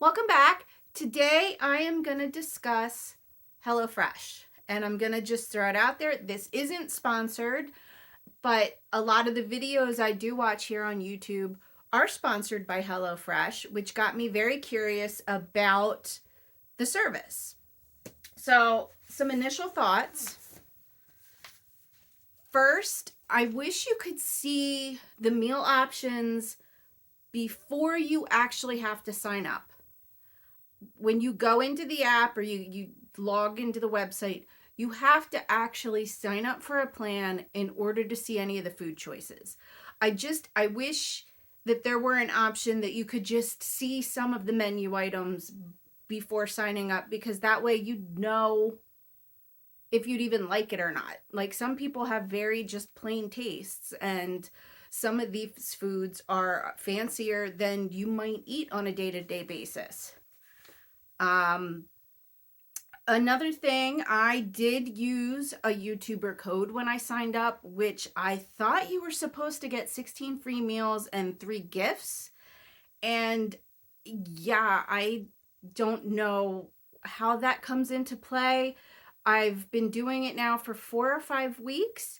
Welcome back. Today I am going to discuss HelloFresh, and I'm going to just throw it out there. This isn't sponsored, but a lot of the videos I do watch here on YouTube are sponsored by HelloFresh, which got me very curious about the service. So, some initial thoughts. First, I wish you could see the meal options before you actually have to sign up. When you go into the app or you log into the website, you have to actually sign up for a plan in order to see any of the food choices. I wish that there were an option that you could just see some of the menu items before signing up, because that way you'd know if you'd even like it or not. Like, some people have very just plain tastes, and some of these foods are fancier than you might eat on a day-to-day basis. Another thing, I did use a YouTuber code when I signed up, which I thought you were supposed to get 16 free meals and 3 gifts. And yeah, I don't know how that comes into play. I've been doing it now for 4 or 5 weeks,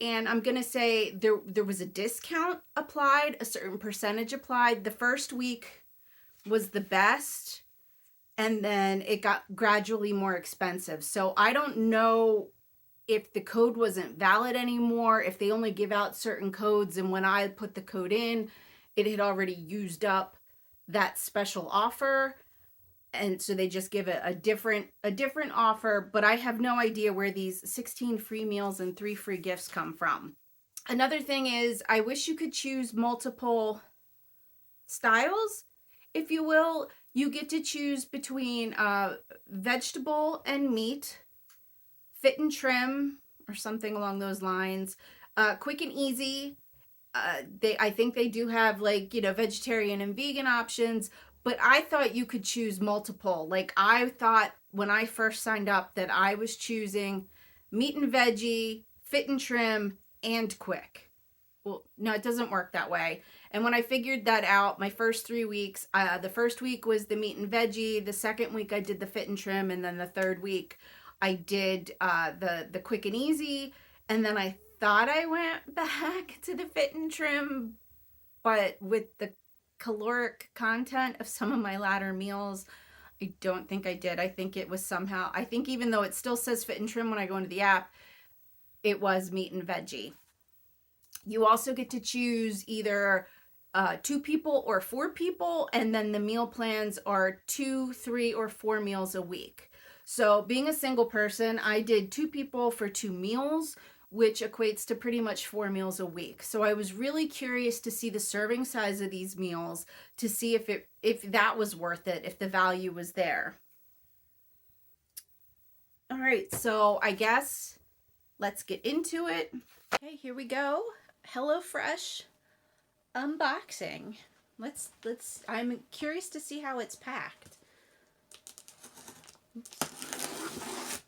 and I'm going to say there was a discount applied, a certain percentage applied. The first week was the best, and then it got gradually more expensive. So I don't know if the code wasn't valid anymore, if they only give out certain codes, and when I put the code in, it had already used up that special offer, and so they just give it a different offer. But I have no idea where these 16 free meals and 3 free gifts come from. Another thing is, I wish you could choose multiple styles, if you will. You get to choose between vegetable and meat, fit and trim, or something along those lines, quick and easy. I think they do have, like, vegetarian and vegan options, but I thought you could choose multiple. Like, I thought when I first signed up that I was choosing meat and veggie, fit and trim, and quick. Well, no, it doesn't work that way. And when I figured that out, my first 3 weeks, the first week was the meat and veggie, the second week I did the fit and trim, and then the third week I did the quick and easy, and then I thought I went back to the fit and trim, but with the caloric content of some of my latter meals, I don't think I did. I think it was somehow, I think even though it still says fit and trim when I go into the app, it was meat and veggie. You also get to choose either 2 people or 4 people, and then the meal plans are 2, 3, or 4 meals a week. So being a single person, I did 2 people for 2 meals, which equates to pretty much 4 meals a week. So I was really curious to see the serving size of these meals, to see if that was worth it, if the value was there. All right, so I guess let's get into it. Okay, here we go. HelloFresh unboxing. Let's I'm curious to see how it's packed. Oops.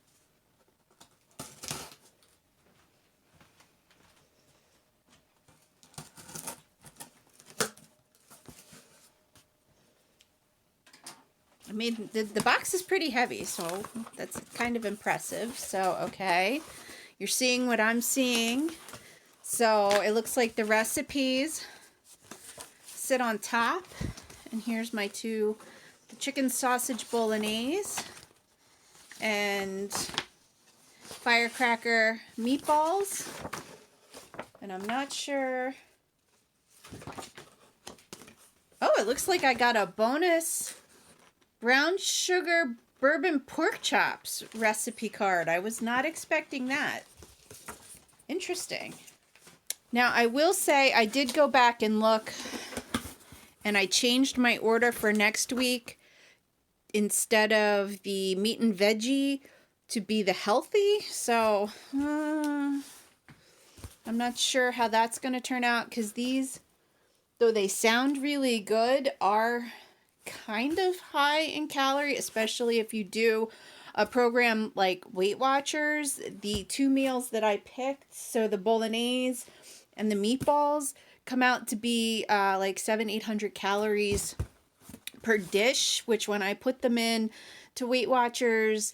I mean, the box is pretty heavy, so that's kind of impressive. So, okay, you're seeing what I'm seeing. So it looks like the recipes sit on top, and here's my the chicken sausage bolognese and firecracker meatballs, and I'm not sure. Oh, it looks like I got a bonus brown sugar bourbon pork chops recipe card. I was not expecting that. Interesting. Now, I will say I did go back and look, and I changed my order for next week. Instead of the meat and veggie to be the healthy. So, I'm not sure how that's going to turn out, because these, though they sound really good, are kind of high in calorie, especially if you do a program like Weight Watchers. The 2 meals that I picked, so the bolognese and the meatballs, come out to be like 700-800 calories per dish, which when I put them in to Weight Watchers,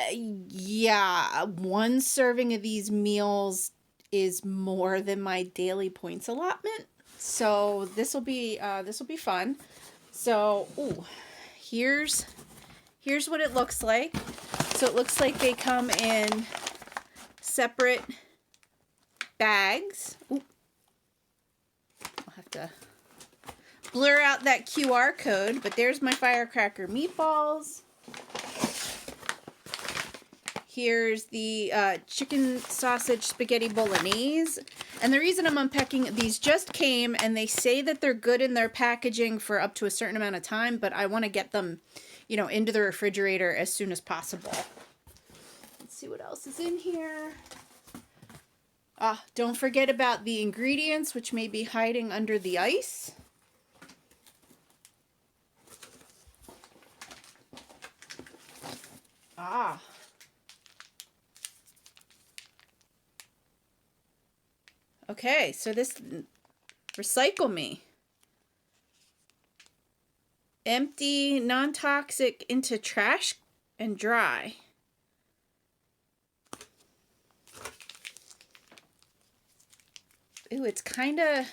yeah, one serving of these meals is more than my daily points allotment. So this will be fun. So, ooh, here's what it looks like. So it looks like they come in separate bags. Ooh. I'll have to blur out that QR code, but there's my firecracker meatballs. Here's the chicken sausage spaghetti bolognese. And the reason I'm unpacking, these just came, and they say that they're good in their packaging for up to a certain amount of time, but I want to get them, you know, into the refrigerator as soon as possible. Let's see what else is in here. Don't forget about the ingredients, which may be hiding under the ice. Okay, so this Recycle Me. Empty, non-toxic into trash and dry. Ooh, it's kind of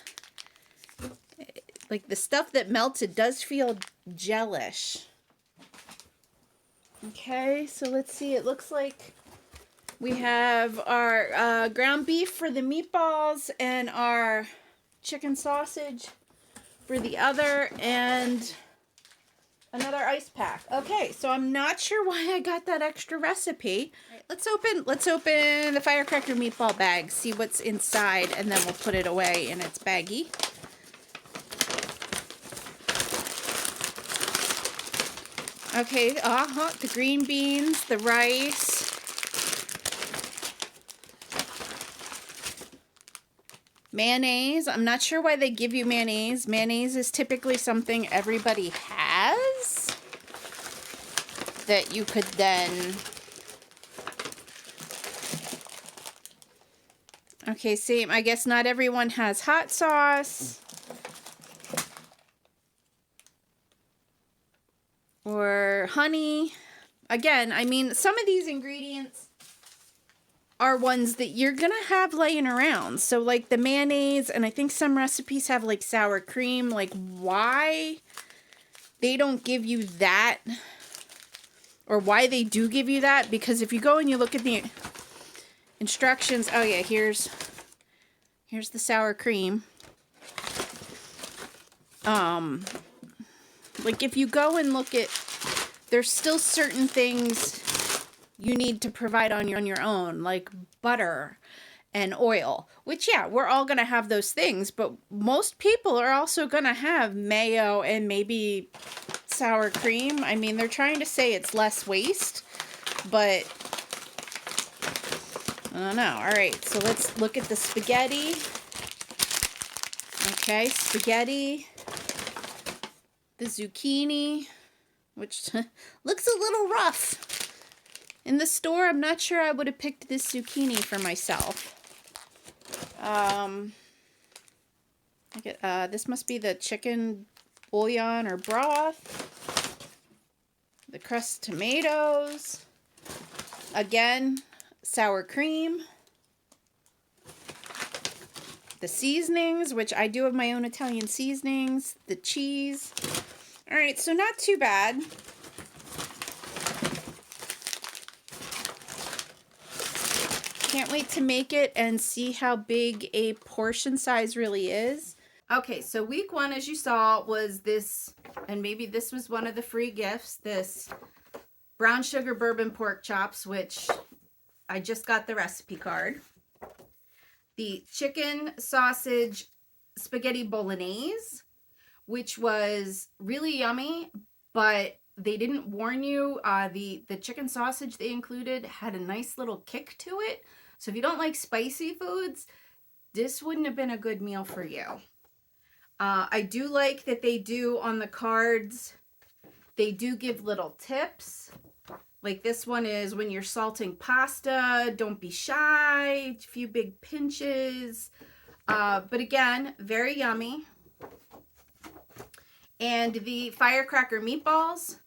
like the stuff that melted does feel gelish. Okay, so let's see. It looks like we have our ground beef for the meatballs and our chicken sausage for the other, and another ice pack. Okay, so I'm not sure why I got that extra recipe. Right, let's open the firecracker meatball bag, see what's inside, and then we'll put it away in its baggie. Okay, the green beans, the rice. Mayonnaise. I'm not sure why they give you mayonnaise. Mayonnaise is typically something everybody has that you could then... Okay, same. I guess not everyone has hot sauce. Or honey. Again, I mean, some of these ingredients are ones that you're gonna have laying around. So like the mayonnaise, and I think some recipes have like sour cream. Like, why they don't give you that, or why they do give you that, because if you go and you look at the instructions, oh yeah, here's the sour cream. Like if you go and look at, there's still certain things you need to provide on your own, like butter and oil, which, yeah, we're all going to have those things, but most people are also going to have mayo and maybe sour cream. I mean, they're trying to say it's less waste, but I don't know. All right, so let's look at the spaghetti. Okay, spaghetti, the zucchini, which looks a little rough. In the store, I'm not sure I would have picked this zucchini for myself. This must be the chicken bouillon or broth. The crushed tomatoes. Again, sour cream. The seasonings, which I do have my own Italian seasonings. The cheese. All right, so not too bad. Can't wait to make it and see how big a portion size really is. Okay, so week one, as you saw, was this, and maybe this was one of the free gifts, this brown sugar bourbon pork chops, which I just got the recipe card. The chicken sausage spaghetti bolognese, which was really yummy, but they didn't warn you. The chicken sausage they included had a nice little kick to it. So if you don't like spicy foods, this wouldn't have been a good meal for you. I do like that they do on the cards, they do give little tips. Like this one is when you're salting pasta, don't be shy, a few big pinches. But again, very yummy. And the firecracker meatballs,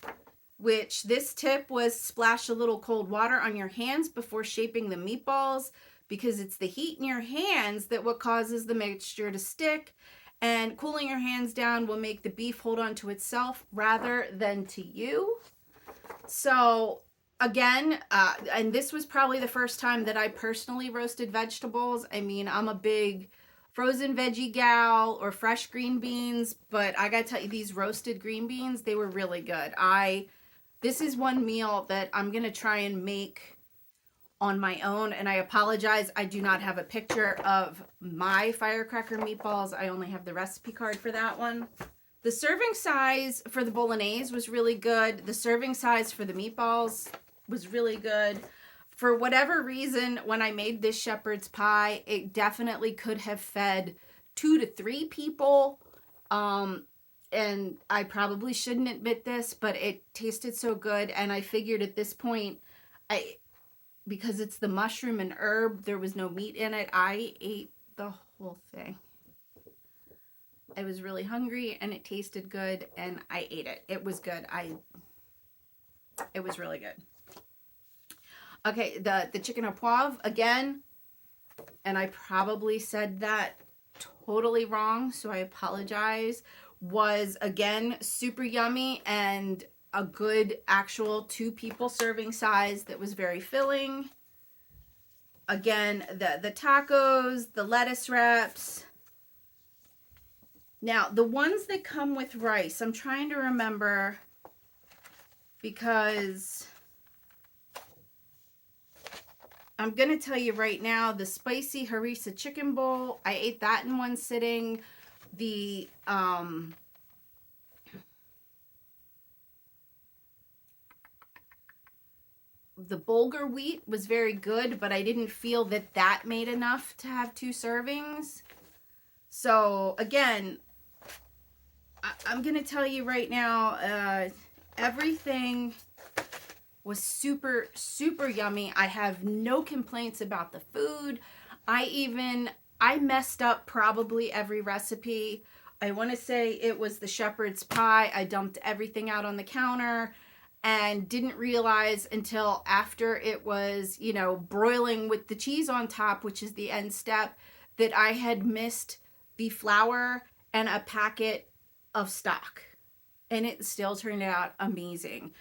which this tip was splash a little cold water on your hands before shaping the meatballs, because it's the heat in your hands that what causes the mixture to stick, and cooling your hands down will make the beef hold on to itself rather than to you. So again, and this was probably the first time that I personally roasted vegetables. I mean, I'm a big frozen veggie gal or fresh green beans, but I gotta tell you, these roasted green beans, they were really good. This is one meal that I'm gonna try and make on my own, and I apologize, I do not have a picture of my firecracker meatballs. I only have the recipe card for that one. The serving size for the bolognese was really good. The serving size for the meatballs was really good. For whatever reason, when I made this shepherd's pie, it definitely could have fed 2 to 3 people. And I probably shouldn't admit this, but it tasted so good. And I figured at this point, because it's the mushroom and herb, there was no meat in it, I ate the whole thing. I was really hungry and it tasted good and I ate it. It was good. It was really good. Okay, the chicken au poivre, again, and I probably said that totally wrong, so I apologize, was again super yummy and a good actual 2 people serving size that was very filling. Again, the tacos, the lettuce wraps. Now, the ones that come with rice, I'm trying to remember, because I'm going to tell you right now, the spicy harissa chicken bowl, I ate that in one sitting. The bulgur wheat was very good, but I didn't feel that that made enough to have 2 servings. So again, I'm going to tell you right now, everything was super, super yummy. I have no complaints about the food. I messed up probably every recipe. I want to say it was the shepherd's pie. I dumped everything out on the counter and didn't realize until after it was, broiling with the cheese on top, which is the end step, that I had missed the flour and a packet of stock. And it still turned out amazing.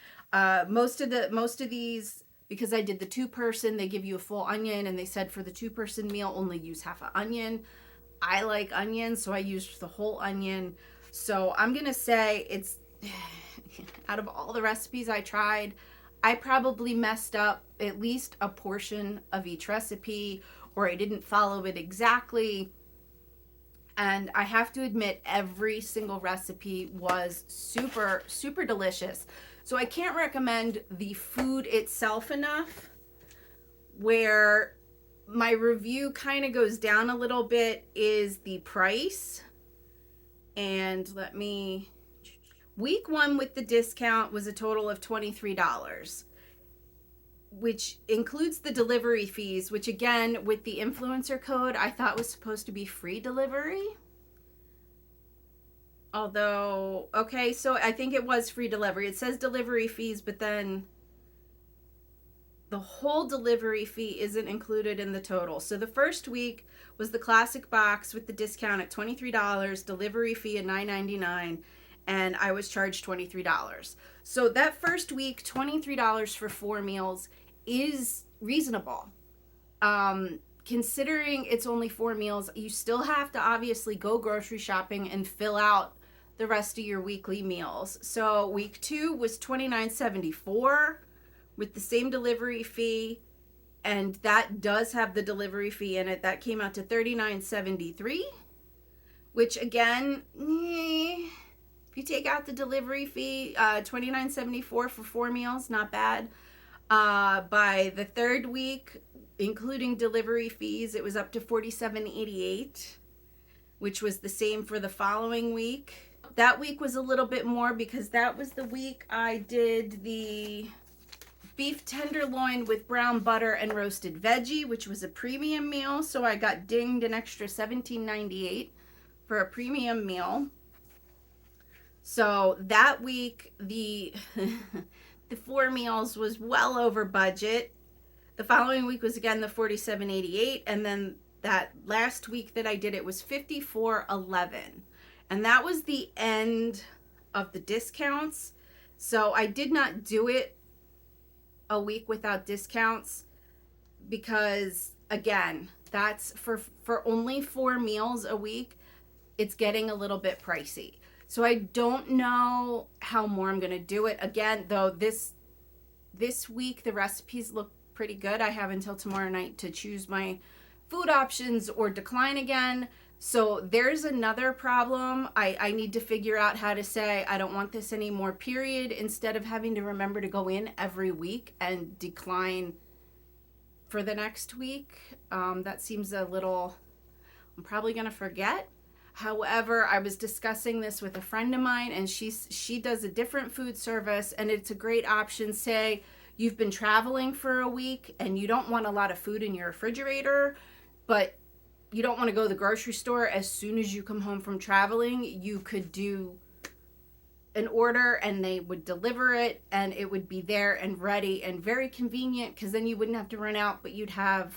Most of these, because I did the 2-person, they give you a full onion, and they said for the 2-person meal, only use half an onion. I like onions, so I used the whole onion. So I'm going to say it's, out of all the recipes I tried, I probably messed up at least a portion of each recipe, or I didn't follow it exactly. And I have to admit, every single recipe was super, super delicious. So I can't recommend the food itself enough. Where my review kind of goes down a little bit is the price. And week 1 with the discount was a total of $23, which includes the delivery fees, which again, with the influencer code, I thought was supposed to be free delivery. Although, okay, so I think it was free delivery. It says delivery fees, but then the whole delivery fee isn't included in the total. So the first week was the classic box with the discount at $23, delivery fee at $9.99, and I was charged $23. So that first week, $23 for 4 meals is reasonable. Considering it's only 4 meals, you still have to obviously go grocery shopping and fill out the rest of your weekly meals. So week 2 was $29.74 with the same delivery fee, and that does have the delivery fee in it. That came out to $39.73, which again, if you take out the delivery fee, $29.74 for 4 meals, not bad. By the 3rd week, including delivery fees, it was up to $47.88, which was the same for the following week. That week was a little bit more because that was the week I did the beef tenderloin with brown butter and roasted veggie, which was a premium meal. So I got dinged an extra $17.98 for a premium meal. So that week, the the 4 meals was well over budget. The following week was again the 47.88, and then that last week that I did it was 54.11, and that was the end of the discounts. So I did not do it a week without discounts because, again, that's for only 4 meals a week. It's getting a little bit pricey. So I don't know how more I'm going to do it. Again, though, this week the recipes look pretty good. I have until tomorrow night to choose my food options or decline again. So there's another problem. I need to figure out how to say I don't want this anymore, period, instead of having to remember to go in every week and decline for the next week. That seems a little, I'm probably going to forget. However, I was discussing this with a friend of mine, and she does a different food service, and it's a great option. Say you've been traveling for a week and you don't want a lot of food in your refrigerator, but you don't want to go to the grocery store as soon as you come home from traveling. You could do an order and they would deliver it, and it would be there and ready and very convenient, because then you wouldn't have to run out, but you'd have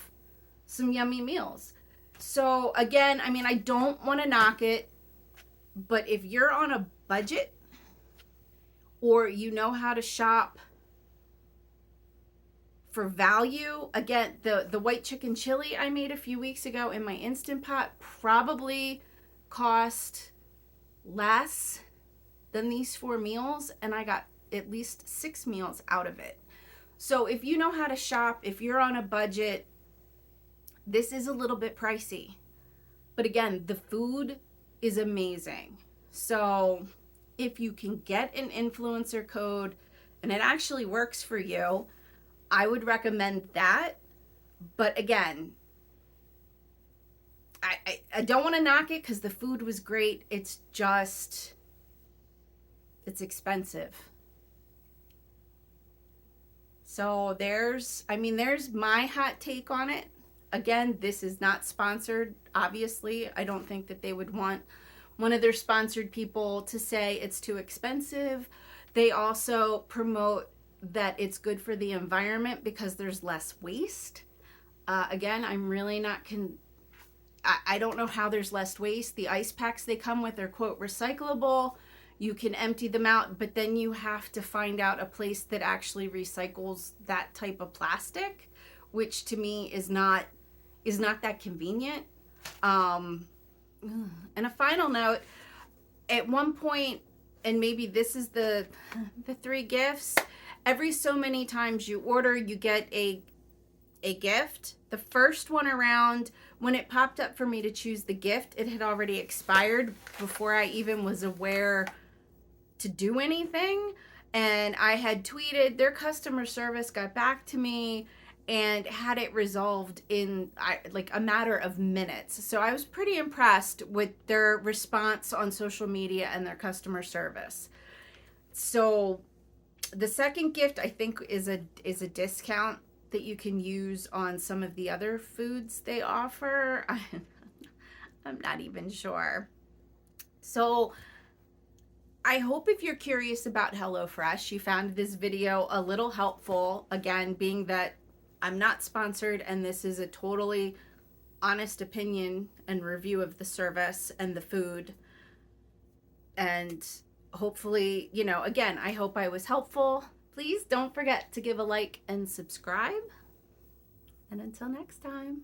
some yummy meals. So again, I mean, I don't want to knock it, but if you're on a budget or you know how to shop for value, again, the white chicken chili I made a few weeks ago in my Instant Pot probably cost less than these 4 meals, and I got at least 6 meals out of it. So if you know how to shop, if you're on a budget, this is a little bit pricey. But again, the food is amazing. So if you can get an influencer code and it actually works for you, I would recommend that. But again, I don't want to knock it because the food was great. It's just, it's expensive. So there's my hot take on it. Again, this is not sponsored, obviously. I don't think that they would want one of their sponsored people to say it's too expensive. They also promote that it's good for the environment because there's less waste. Again, I'm really not I don't know how there's less waste. The ice packs they come with are, quote, recyclable. You can empty them out, but then you have to find out a place that actually recycles that type of plastic, which to me is not that convenient. And a final note, at one point, and maybe this is the 3 gifts, every so many times you order, you get a gift. The first one around, when it popped up for me to choose the gift, it had already expired before I even was aware to do anything. And I had tweeted, their customer service got back to me and had it resolved in like a matter of minutes. So I was pretty impressed with their response on social media and their customer service. So the second gift, I think, is a discount that you can use on some of the other foods they offer. I'm not even sure. So I hope if you're curious about HelloFresh, you found this video a little helpful. Again, being that I'm not sponsored and this is a totally honest opinion and review of the service and the food. And hopefully, again, I hope I was helpful. Please don't forget to give a like and subscribe. And until next time.